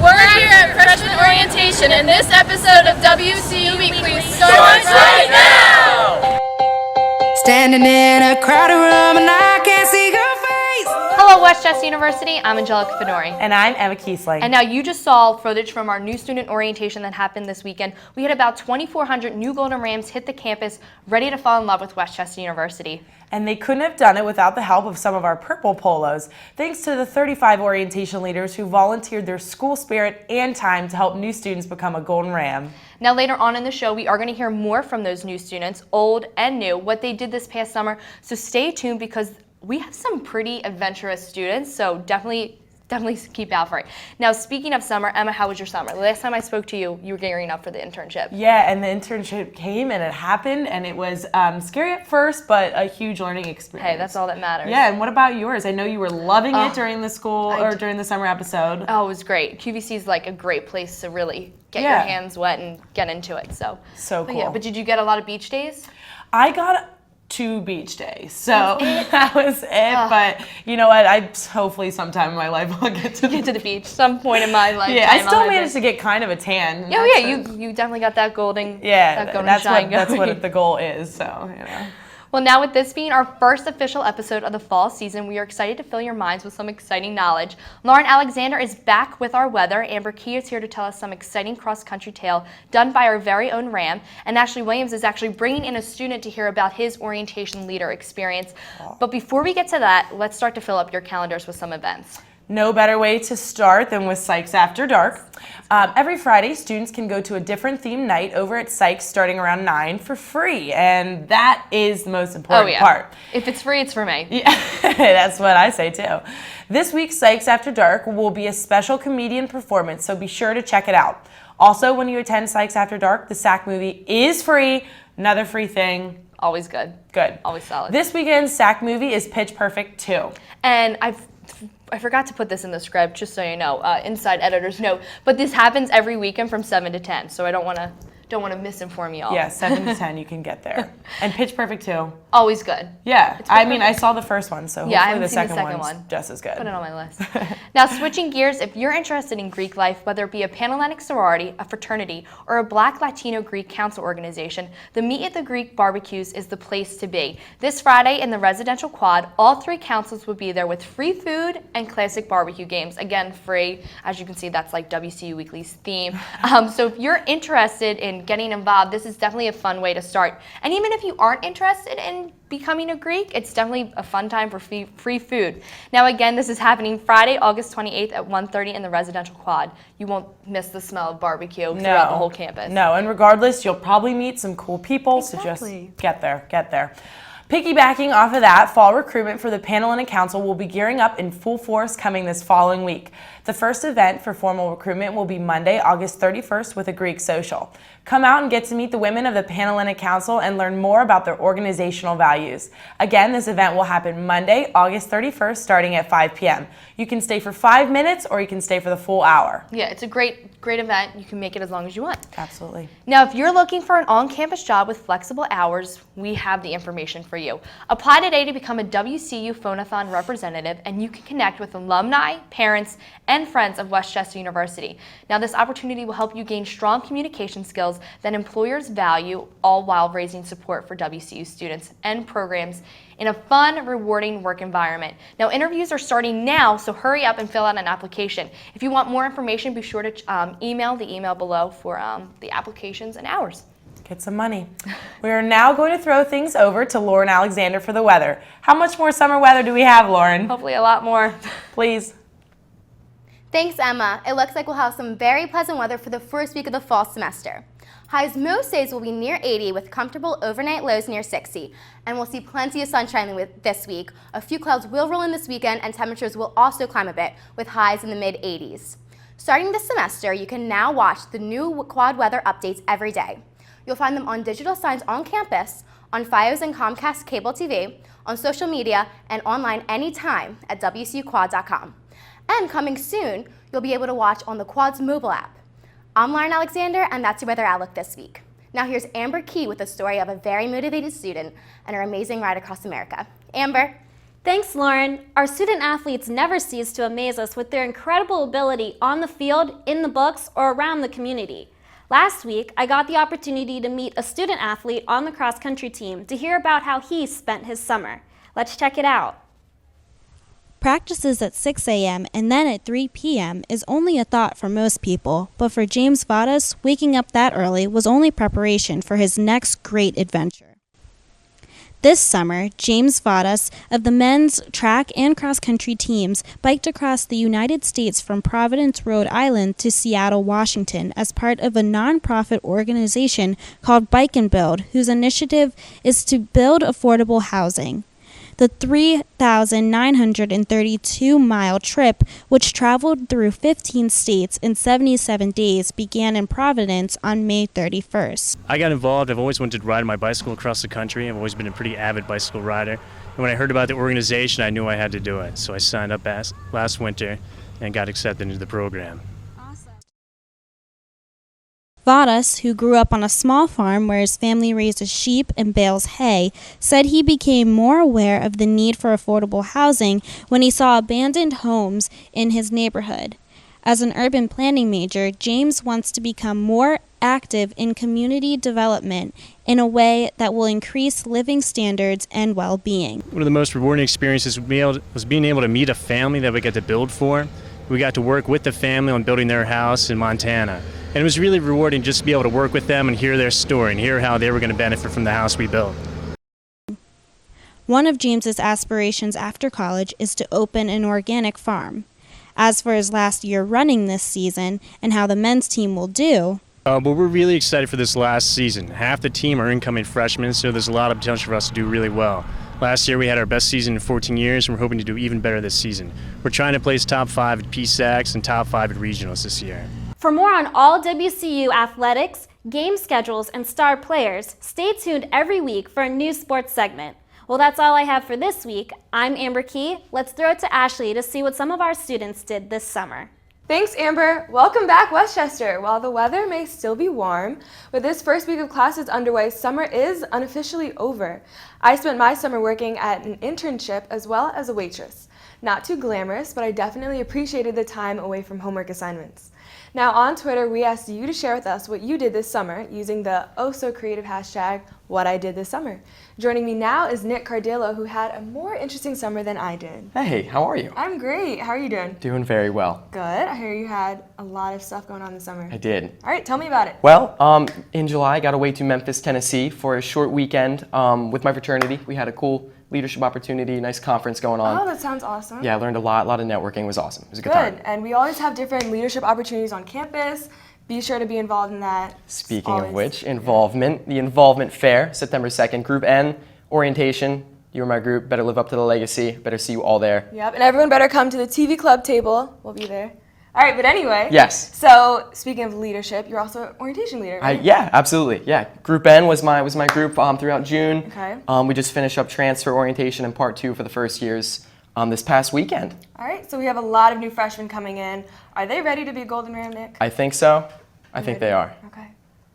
We're here at Freshman Orientation, and this episode of WCU Weekly starts right now! Standing in a crowded room and I can't see your face. Hello, Westchester University. I'm Angelica Fedori. And I'm Emma Kiesling. And now you just saw footage from our new student orientation that happened this weekend. We had about 2,400 new Golden Rams hit the campus, ready to fall in love with Westchester University. And they couldn't have done it without the help of some of our purple polos, thanks to the 35 orientation leaders who volunteered their school spirit and time to help new students become a Golden Ram. Now later on in the show, we are going to hear more from those new students, old and new, what they did this past summer. So stay tuned because we have some pretty adventurous students, so definitely keep out for it. Now, speaking of summer, Emma, how was your summer? The last time I spoke to you, you were gearing up for the internship. Yeah, and the internship came and it happened, and it was scary at first, but a huge learning experience. Hey, that's all that matters. Yeah, and what about yours? I know you were loving it during the during the summer episode. Oh, it was great. QVC is like a great place to really get your hands wet and get into it. So cool. But did you get a lot of beach days? I got 2 beach days, so that was it. But you know what? I hopefully sometime in my life I'll get to the beach. Some point in my life. Yeah, I still managed to get kind of a tan. Oh yeah, you definitely got that golden. Yeah, that golden that's shine that's going. what the goal is. So you know. Well, now with this being our first official episode of the fall season, we are excited to fill your minds with some exciting knowledge. Lauren Alexander is back with our weather. Amber Key is here to tell us some exciting cross-country tale done by our very own Ram. And Ashley Williams is actually bringing in a student to hear about his orientation leader experience. But before we get to that, let's start to fill up your calendars with some events. No better way to start than with Sykes After Dark. Every Friday, students can go to a different themed night over at Sykes starting around 9 for free, and that is the most important part. If it's free, it's for me. Yeah, that's what I say too. This week's Sykes After Dark will be a special comedian performance, so be sure to check it out. Also, when you attend Sykes After Dark, the SAC movie is free. Another free thing. Always good. Good. Always solid. This weekend's SAC movie is Pitch Perfect 2. And I forgot to put this in the script, just so you know, inside editor's note, but this happens every weekend from 7 to 10, so I don't want to misinform you all. Yeah, 7 to 10 you can get there. And Pitch Perfect 2. Always good. Yeah, I mean, I saw the first one, so hopefully the the second one. one's just as good. Put it on my list. Now, switching gears, if you're interested in Greek life, whether it be a Panhellenic sorority, a fraternity, or a Black Latino Greek council organization, the Meet at the Greek barbecues is the place to be. This Friday in the residential quad, all 3 councils will be there with free food and classic barbecue games. Again, free. As you can see, that's like WCU Weekly's theme. So if you're interested in getting involved, this is definitely a fun way to start. And even if you aren't interested in becoming a Greek, it's definitely a fun time for free food. Now again, this is happening Friday, August 28th at 1:30 in the residential quad. You won't miss the smell of barbecue throughout the whole campus. No, and regardless, you'll probably meet some cool people, so just get there. Piggybacking off of that, fall recruitment for the Panhellenic Council will be gearing up in full force coming this following week. The first event for formal recruitment will be Monday, August 31st with a Greek social. Come out and get to meet the women of the Panhellenic Council and learn more about their organizational values. Again, this event will happen Monday, August 31st, starting at 5 p.m. You can stay for 5 minutes or you can stay for the full hour. Yeah, it's a great event. You can make it as long as you want. Absolutely. Now, if you're looking for an on-campus job with flexible hours, we have the information for you. Apply today to become a WCU Phonathon representative, and you can connect with alumni, parents, and friends of Westchester University. Now, this opportunity will help you gain strong communication skills that employers value, all while raising support for WCU students and programs in a fun, rewarding work environment. Now, interviews are starting now, so hurry up and fill out an application. If you want more information, be sure to email the email below for the applications and hours. Get some money. We are now going to throw things over to Lauren Alexander for the weather. How much more summer weather do we have, Lauren? Hopefully a lot more. Please. Thanks, Emma. It looks like we'll have some very pleasant weather for the first week of the fall semester. Highs most days will be near 80 with comfortable overnight lows near 60. And we'll see plenty of sunshine this week. A few clouds will roll in this weekend and temperatures will also climb a bit with highs in the mid-80s. Starting this semester, you can now watch the new quad weather updates every day. You'll find them on digital signs on campus, on Fios and Comcast cable TV, on social media, and online anytime at WCUquad.com. And coming soon, you'll be able to watch on the Quad's mobile app. I'm Lauren Alexander, and that's your weather outlook this week. Now here's Amber Key with the story of a very motivated student and her amazing ride across America. Amber. Thanks, Lauren. Our student athletes never cease to amaze us with their incredible ability on the field, in the books, or around the community. Last week, I got the opportunity to meet a student athlete on the cross-country team to hear about how he spent his summer. Let's check it out. Practices at 6 a.m. and then at 3 p.m. is only a thought for most people, but for James Vadas, waking up that early was only preparation for his next great adventure. This summer, James Vadas of the men's track and cross-country teams biked across the United States from Providence, Rhode Island to Seattle, Washington as part of a nonprofit organization called Bike and Build, whose initiative is to build affordable housing. The 3,932-mile trip, which traveled through 15 states in 77 days, began in Providence on May 31st. I got involved. I've always wanted to ride my bicycle across the country. I've always been a pretty avid bicycle rider. And when I heard about the organization, I knew I had to do it. So I signed up last winter and got accepted into the program. Vadas, who grew up on a small farm where his family raises sheep and bales hay, said he became more aware of the need for affordable housing when he saw abandoned homes in his neighborhood. As an urban planning major, James wants to become more active in community development in a way that will increase living standards and well-being. One of the most rewarding experiences was being able to meet a family that we got to build for. We got to work with the family on building their house in Montana. And it was really rewarding just to be able to work with them and hear their story and hear how they were going to benefit from the house we built. One of James's aspirations after college is to open an organic farm. As for his last year running this season and how the men's team will do, But we're really excited for this last season. Half the team are incoming freshmen, so there's a lot of potential for us to do really well. Last year we had our best season in 14 years, and we're hoping to do even better this season. We're trying to place top 5 at PSACs and top 5 at regionals this year. For more on all WCU athletics, game schedules, and star players, stay tuned every week for a new sports segment. Well, that's all I have for this week. I'm Amber Key. Let's throw it to Ashley to see what some of our students did this summer. Thanks, Amber. Welcome back, Westchester. While the weather may still be warm, with this first week of classes underway, summer is unofficially over. I spent my summer working at an internship as well as a waitress. Not too glamorous, but I definitely appreciated the time away from homework assignments. Now on Twitter, we asked you to share with us what you did this summer using the oh-so-creative hashtag #WhatIDidThisSummer. Joining me now is Nick Cardillo, who had a more interesting summer than I did. Hey, how are you? I'm great. How are you doing? Doing very well. Good. I hear you had a lot of stuff going on this summer. I did. All right, tell me about it. Well, in July, I got away to Memphis, Tennessee for a short weekend with my fraternity. We had a cool leadership opportunity, nice conference going on. Oh, that sounds awesome. Yeah, I learned a lot of networking. It was awesome. It was a good time. And we always have different leadership opportunities on campus. Be sure to be involved in that. Speaking of which, involvement, the Involvement Fair, September 2nd, Group N, orientation. You were my group, better live up to the legacy, better see you all there. Yep, and everyone better come to the TV club table. We'll be there. All right, but anyway. Yes. So, speaking of leadership, you're also an orientation leader, right? Yeah, absolutely. Yeah, Group N was my group throughout June. Okay. We just finished up transfer orientation in part 2 for the first years this past weekend. All right, so we have a lot of new freshmen coming in. Are they ready to be Golden Ram, Nick? I think so. I think they are. Okay.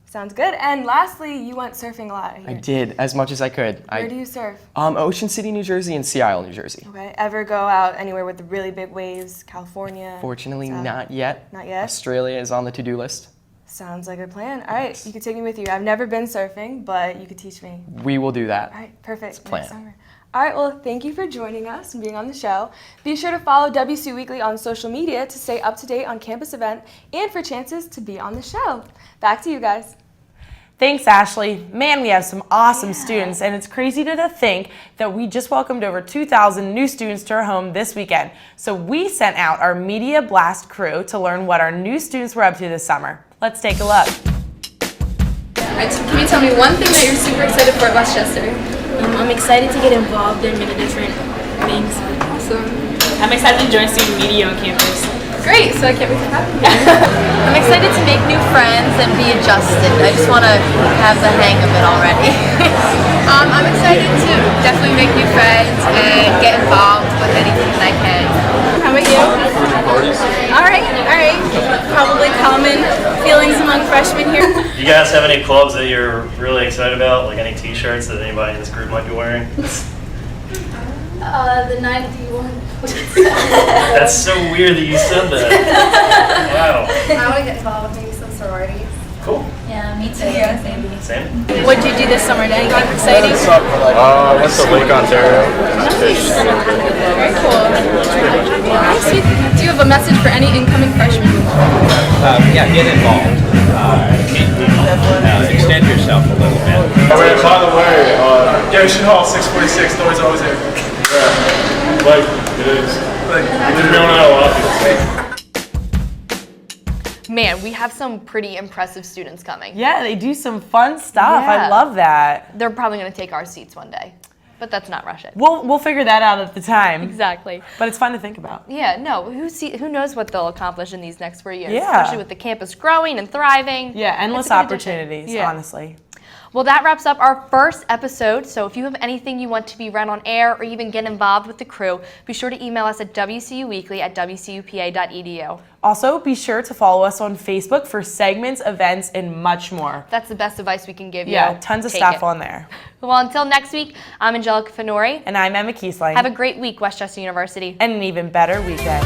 Sounds good. And lastly, you went surfing a lot. I did, as much as I could. Where do you surf? Ocean City, New Jersey, and Sea Isle, New Jersey. Okay. Ever go out anywhere with the really big waves? California? Fortunately, not yet. Not yet? Australia is on the to-do list. Sounds like a plan. All right, you could take me with you. I've never been surfing, but you could teach me. We will do that. All right, perfect. It's a plan. Next summer. All right, well, thank you for joining us and being on the show. Be sure to follow WC Weekly on social media to stay up to date on campus event and for chances to be on the show. Back to you guys. Thanks, Ashley. Man, we have some awesome students, and it's crazy to think that we just welcomed over 2,000 new students to our home this weekend. So we sent out our Media Blast crew to learn what our new students were up to this summer. Let's take a look. All right, so can you tell me one thing that you're super excited for at Westchester? I'm excited to get involved in many different things. Awesome. I'm excited to join student media on campus. Great, so I can't wait to have you. I'm excited to make new friends and be adjusted. I just want to have the hang of it already. I'm excited to definitely make new friends and get involved with anything that I can. How about you? All right. Probably common feelings among freshmen here. You guys have any clubs that you're really excited about? Like any t-shirts that anybody in this group might be wearing? The 91. That's so weird that you said that. Wow. I want to get involved with maybe some sororities. Cool. Yeah, me too. Yeah, same. What did you do this summer? Anything exciting? I went to Lake Ontario. Very cool. Do you have a message for any incoming freshmen? Yeah, get involved. Extend yourself a little bit. By the way, Goshen Hall 646, doors always open. Yeah, like it is. Like we're going out a lot. Man, we have some pretty impressive students coming. Yeah, they do some fun stuff. I Yeah. love that. They're probably going to take our seats one day, but let's not rush it. We'll figure that out at the time. Exactly. But it's fun to think about. Yeah, no, who knows what they'll accomplish in these next 4 years, Yeah. especially with the campus growing and thriving. Yeah, endless It's a good addition. opportunities, Yeah. honestly. Well, that wraps up our first episode. So if you have anything you want to be read on air or even get involved with the crew, be sure to email us at wcuweekly@wcupa.edu. Also, be sure to follow us on Facebook for segments, events, and much more. That's the best advice we can give you. Yeah, tons of Take stuff it. on there. Well, until next week, I'm Angelica Fenori. And I'm Emma Kiesling. Have a great week, Westchester University. And an even better weekend.